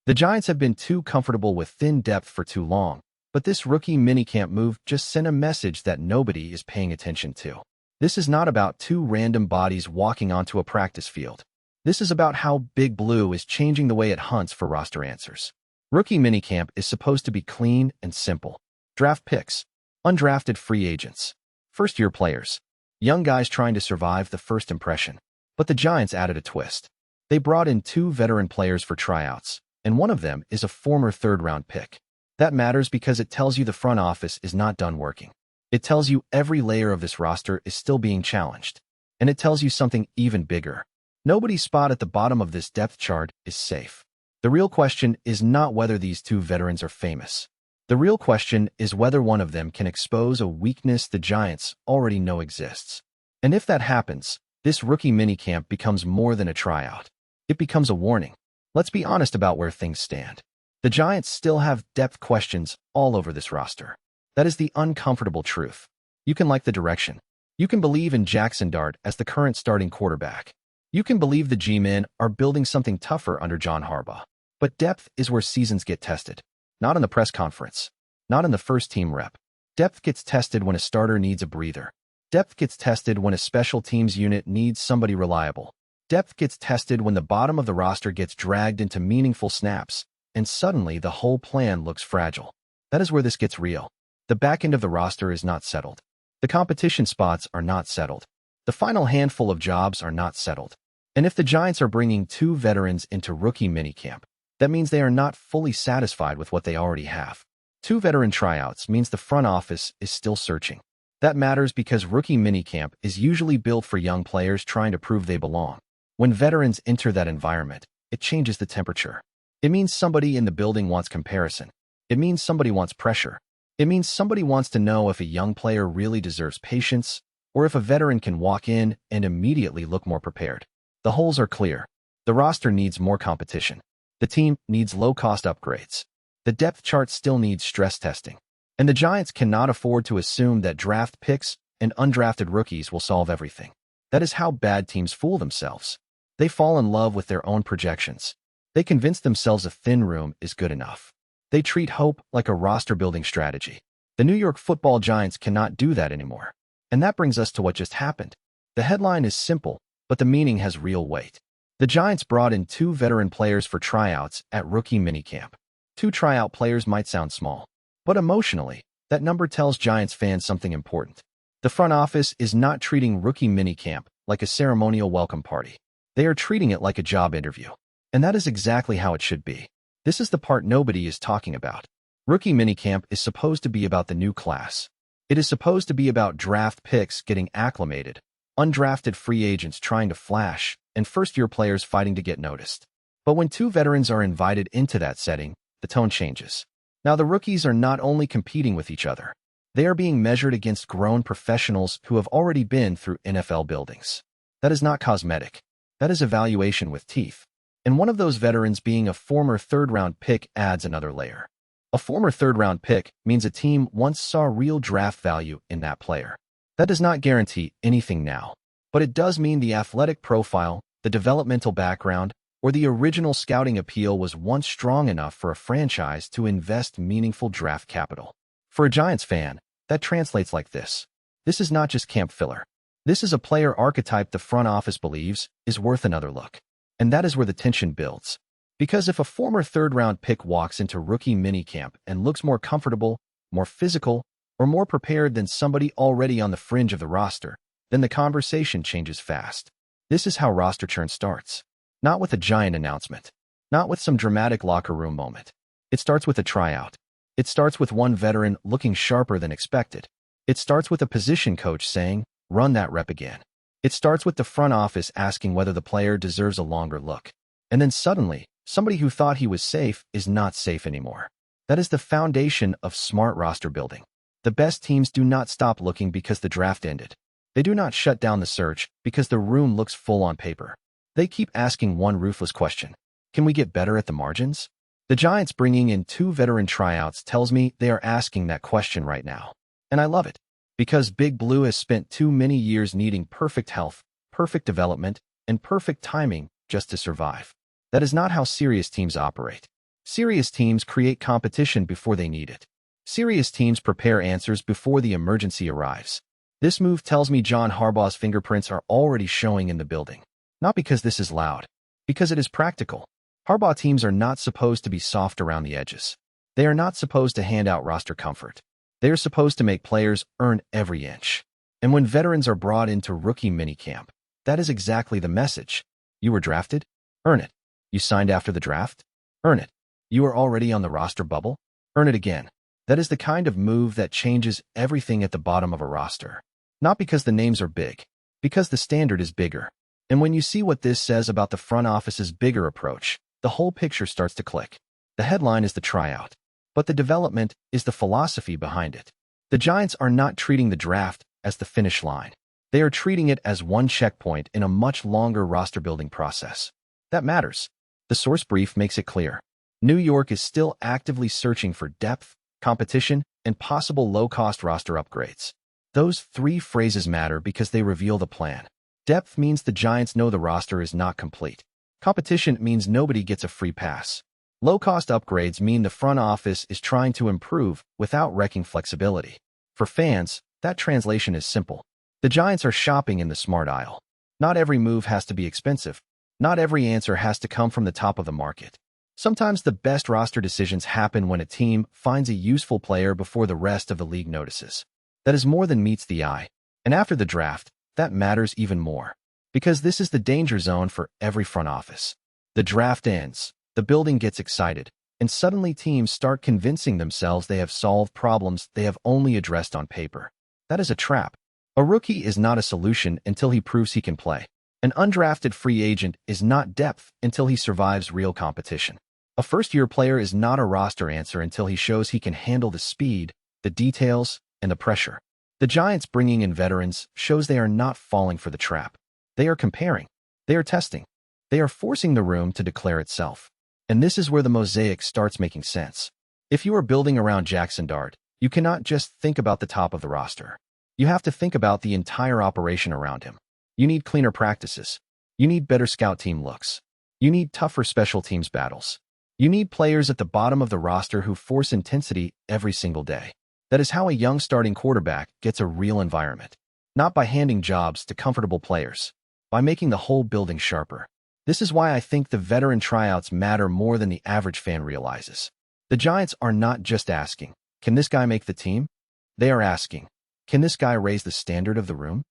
The Giants have been too comfortable with thin depth for too long, but this rookie minicamp move just sent a message that nobody is paying attention to. This is not about two random bodies walking onto a practice field. This is about how Big Blue is changing the way it hunts for roster answers. Rookie minicamp is supposed to be clean and simple. Draft picks, undrafted free agents, first-year players, young guys trying to survive the first impression. But the Giants added a twist. They brought in two veteran players for tryouts, and one of them is a former third-round pick. That matters because it tells you the front office is not done working. It tells you every layer of this roster is still being challenged. And it tells you something even bigger. Nobody's spot at the bottom of this depth chart is safe. The real question is not whether these two veterans are famous. The real question is whether one of them can expose a weakness the Giants already know exists. And if that happens, this rookie minicamp becomes more than a tryout. It becomes a warning. Let's be honest about where things stand. The Giants still have depth questions all over this roster. That is the uncomfortable truth. You can like the direction. You can believe in Jaxson Dart as the current starting quarterback. You can believe the G-men are building something tougher under John Harbaugh. But depth is where seasons get tested. Not in the press conference. Not in the first-team rep. Depth gets tested when a starter needs a breather. Depth gets tested when a special teams unit needs somebody reliable. Depth gets tested when the bottom of the roster gets dragged into meaningful snaps, and suddenly the whole plan looks fragile. That is where this gets real. The back end of the roster is not settled. The competition spots are not settled. The final handful of jobs are not settled. And if the Giants are bringing two veterans into rookie minicamp, that means they are not fully satisfied with what they already have. Two veteran tryouts means the front office is still searching. That matters because rookie minicamp is usually built for young players trying to prove they belong. When veterans enter that environment, it changes the temperature. It means somebody in the building wants comparison. It means somebody wants pressure. It means somebody wants to know if a young player really deserves patience, or if a veteran can walk in and immediately look more prepared. The holes are clear. The roster needs more competition. The team needs low-cost upgrades. The depth chart still needs stress testing. And the Giants cannot afford to assume that draft picks and undrafted rookies will solve everything. That is how bad teams fool themselves. They fall in love with their own projections. They convince themselves a thin room is good enough. They treat hope like a roster-building strategy. The New York Football Giants cannot do that anymore. And that brings us to what just happened. The headline is simple, but the meaning has real weight. The Giants brought in two veteran players for tryouts at rookie minicamp. Two tryout players might sound small, but emotionally, that number tells Giants fans something important. The front office is not treating rookie minicamp like a ceremonial welcome party. They are treating it like a job interview. And that is exactly how it should be. This is the part nobody is talking about. Rookie minicamp is supposed to be about the new class. It is supposed to be about draft picks getting acclimated, undrafted free agents trying to flash, and first-year players fighting to get noticed. But when two veterans are invited into that setting, the tone changes. Now the rookies are not only competing with each other. They are being measured against grown professionals who have already been through NFL buildings. That is not cosmetic. That is evaluation with teeth. And one of those veterans being a former third-round pick adds another layer. A former third-round pick means a team once saw real draft value in that player. That does not guarantee anything now, but it does mean the athletic profile, the developmental background, or the original scouting appeal was once strong enough for a franchise to invest meaningful draft capital. For a Giants fan, that translates like this. This is not just camp filler. This is a player archetype the front office believes is worth another look. And that is where the tension builds. Because if a former third-round pick walks into rookie minicamp and looks more comfortable, more physical, or more prepared than somebody already on the fringe of the roster, then the conversation changes fast. This is how roster churn starts. Not with a giant announcement. Not with some dramatic locker room moment. It starts with a tryout. It starts with one veteran looking sharper than expected. It starts with a position coach saying, "Run that rep again." It starts with the front office asking whether the player deserves a longer look. And then suddenly, somebody who thought he was safe is not safe anymore. That is the foundation of smart roster building. The best teams do not stop looking because the draft ended. They do not shut down the search because the room looks full on paper. They keep asking one ruthless question. Can we get better at the margins? The Giants bringing in two veteran tryouts tells me they are asking that question right now. And I love it. Because Big Blue has spent too many years needing perfect health, perfect development, and perfect timing just to survive. That is not how serious teams operate. Serious teams create competition before they need it. Serious teams prepare answers before the emergency arrives. This move tells me John Harbaugh's fingerprints are already showing in the building. Not because this is loud, because it is practical. Harbaugh teams are not supposed to be soft around the edges. They are not supposed to hand out roster comfort. They are supposed to make players earn every inch. And when veterans are brought into rookie minicamp, that is exactly the message. You were drafted? Earn it. You signed after the draft? Earn it. You are already on the roster bubble? Earn it again. That is the kind of move that changes everything at the bottom of a roster. Not because the names are big, because the standard is bigger. And when you see what this says about the front office's bigger approach, the whole picture starts to click. The headline is the tryout, but the development is the philosophy behind it. The Giants are not treating the draft as the finish line. They are treating it as one checkpoint in a much longer roster-building process. That matters. The source brief makes it clear. New York is still actively searching for depth, competition, and possible low-cost roster upgrades. Those three phrases matter because they reveal the plan. Depth means the Giants know the roster is not complete. Competition means nobody gets a free pass. Low-cost upgrades mean the front office is trying to improve without wrecking flexibility. For fans, that translation is simple. The Giants are shopping in the smart aisle. Not every move has to be expensive. Not every answer has to come from the top of the market. Sometimes the best roster decisions happen when a team finds a useful player before the rest of the league notices. That is more than meets the eye. And after the draft, that matters even more. Because this is the danger zone for every front office. The draft ends, the building gets excited, and suddenly teams start convincing themselves they have solved problems they have only addressed on paper. That is a trap. A rookie is not a solution until he proves he can play. An undrafted free agent is not depth until he survives real competition. A first-year player is not a roster answer until he shows he can handle the speed, the details, and the pressure. The Giants bringing in veterans shows they are not falling for the trap. They are comparing. They are testing. They are forcing the room to declare itself. And this is where the mosaic starts making sense. If you are building around Jaxson Dart, you cannot just think about the top of the roster. You have to think about the entire operation around him. You need cleaner practices. You need better scout team looks. You need tougher special teams battles. You need players at the bottom of the roster who force intensity every single day. That is how a young starting quarterback gets a real environment. Not by handing jobs to comfortable players, by making the whole building sharper. This is why I think the veteran tryouts matter more than the average fan realizes. The Giants are not just asking, can this guy make the team? They are asking, can this guy raise the standard of the room?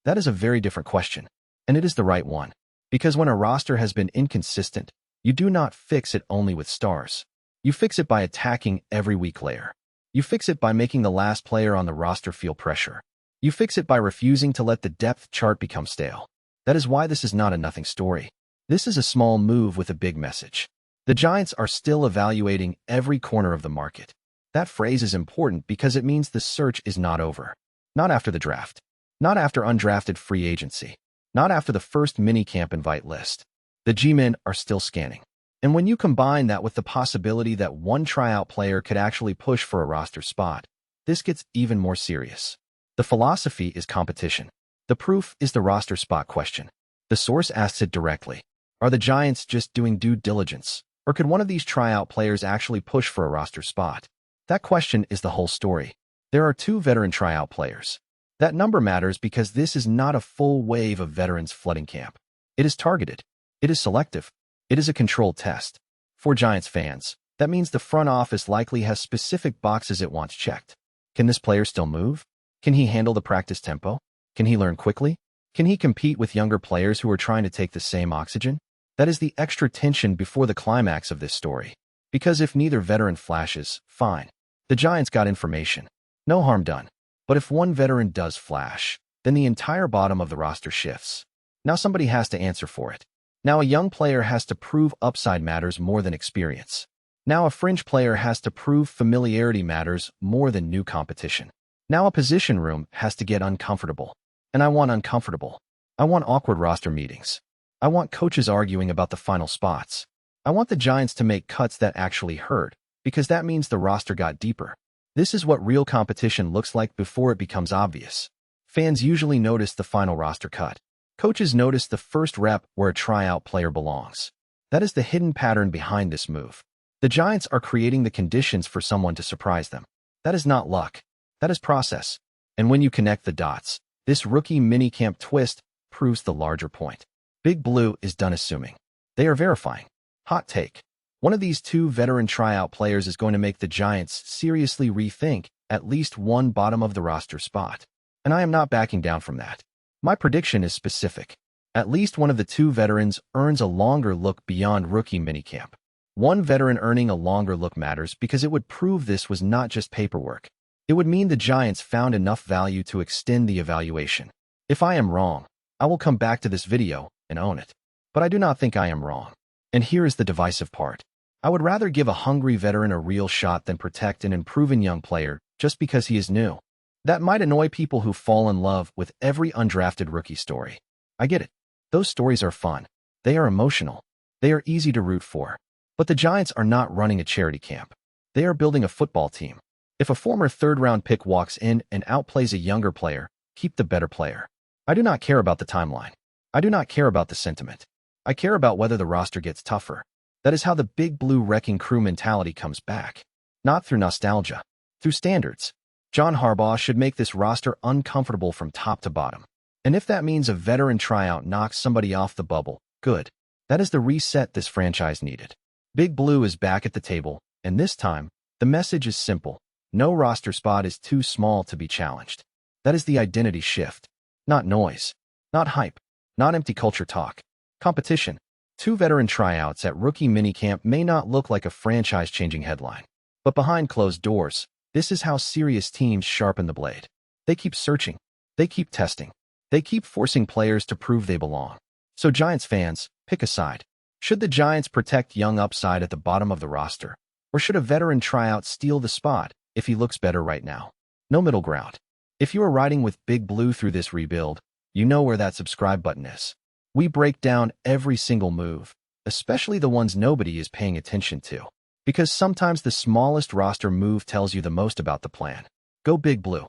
That is a very different question, and it is the right one. Because when a roster has been inconsistent, you do not fix it only with stars. You fix it by attacking every weak layer. You fix it by making the last player on the roster feel pressure. You fix it by refusing to let the depth chart become stale. That is why this is not a nothing story. This is a small move with a big message. The Giants are still evaluating every corner of the market. That phrase is important because it means the search is not over. Not after the draft. Not after undrafted free agency. Not after the first minicamp invite list. The G-men are still scanning. And when you combine that with the possibility that one tryout player could actually push for a roster spot, this gets even more serious. The philosophy is competition. The proof is the roster spot question. The source asks it directly. Are the Giants just doing due diligence? Or could one of these tryout players actually push for a roster spot? That question is the whole story. There are 2 veteran tryout players. That number matters because this is not a full wave of veterans flooding camp. It is targeted. It is selective. It is a controlled test. For Giants fans, that means the front office likely has specific boxes it wants checked. Can this player still move? Can he handle the practice tempo? Can he learn quickly? Can he compete with younger players who are trying to take the same oxygen? That is the extra tension before the climax of this story. Because if neither veteran flashes, fine. The Giants got information. No harm done. But if one veteran does flash, then the entire bottom of the roster shifts. Now somebody has to answer for it. Now a young player has to prove upside matters more than experience. Now a fringe player has to prove familiarity matters more than new competition. Now a position room has to get uncomfortable. And I want uncomfortable. I want awkward roster meetings. I want coaches arguing about the final spots. I want the Giants to make cuts that actually hurt, because that means the roster got deeper. This is what real competition looks like before it becomes obvious. Fans usually notice the final roster cut. Coaches notice the first rep where a tryout player belongs. That is the hidden pattern behind this move. The Giants are creating the conditions for someone to surprise them. That is not luck. That is process. And when you connect the dots, this rookie minicamp twist proves the larger point. Big Blue is done assuming. They are verifying. Hot take. One of these two veteran tryout players is going to make the Giants seriously rethink at least one bottom of the roster spot. And I am not backing down from that. My prediction is specific. At least one of the two veterans earns a longer look beyond rookie minicamp. One veteran earning a longer look matters because it would prove this was not just paperwork. It would mean the Giants found enough value to extend the evaluation. If I am wrong, I will come back to this video and own it. But I do not think I am wrong. And here is the divisive part. I would rather give a hungry veteran a real shot than protect an improving young player just because he is new. That might annoy people who fall in love with every undrafted rookie story. I get it. Those stories are fun. They are emotional. They are easy to root for. But the Giants are not running a charity camp. They are building a football team. If a former third-round pick walks in and outplays a younger player, keep the better player. I do not care about the timeline. I do not care about the sentiment. I care about whether the roster gets tougher. That is how the Big Blue wrecking crew mentality comes back. Not through nostalgia, through standards. John Harbaugh should make this roster uncomfortable from top to bottom. And if that means a veteran tryout knocks somebody off the bubble, good. That is the reset this franchise needed. Big Blue is back at the table, and this time, the message is simple. No roster spot is too small to be challenged. That is the identity shift. Not noise. Not hype. Not empty culture talk. Competition. Two veteran tryouts at rookie minicamp may not look like a franchise-changing headline. But behind closed doors, this is how serious teams sharpen the blade. They keep searching. They keep testing. They keep forcing players to prove they belong. So Giants fans, pick a side. Should the Giants protect young upside at the bottom of the roster? Or should a veteran tryout steal the spot if he looks better right now? No middle ground. If you are riding with Big Blue through this rebuild, you know where that subscribe button is. We break down every single move, especially the ones nobody is paying attention to. Because sometimes the smallest roster move tells you the most about the plan. Go Big Blue.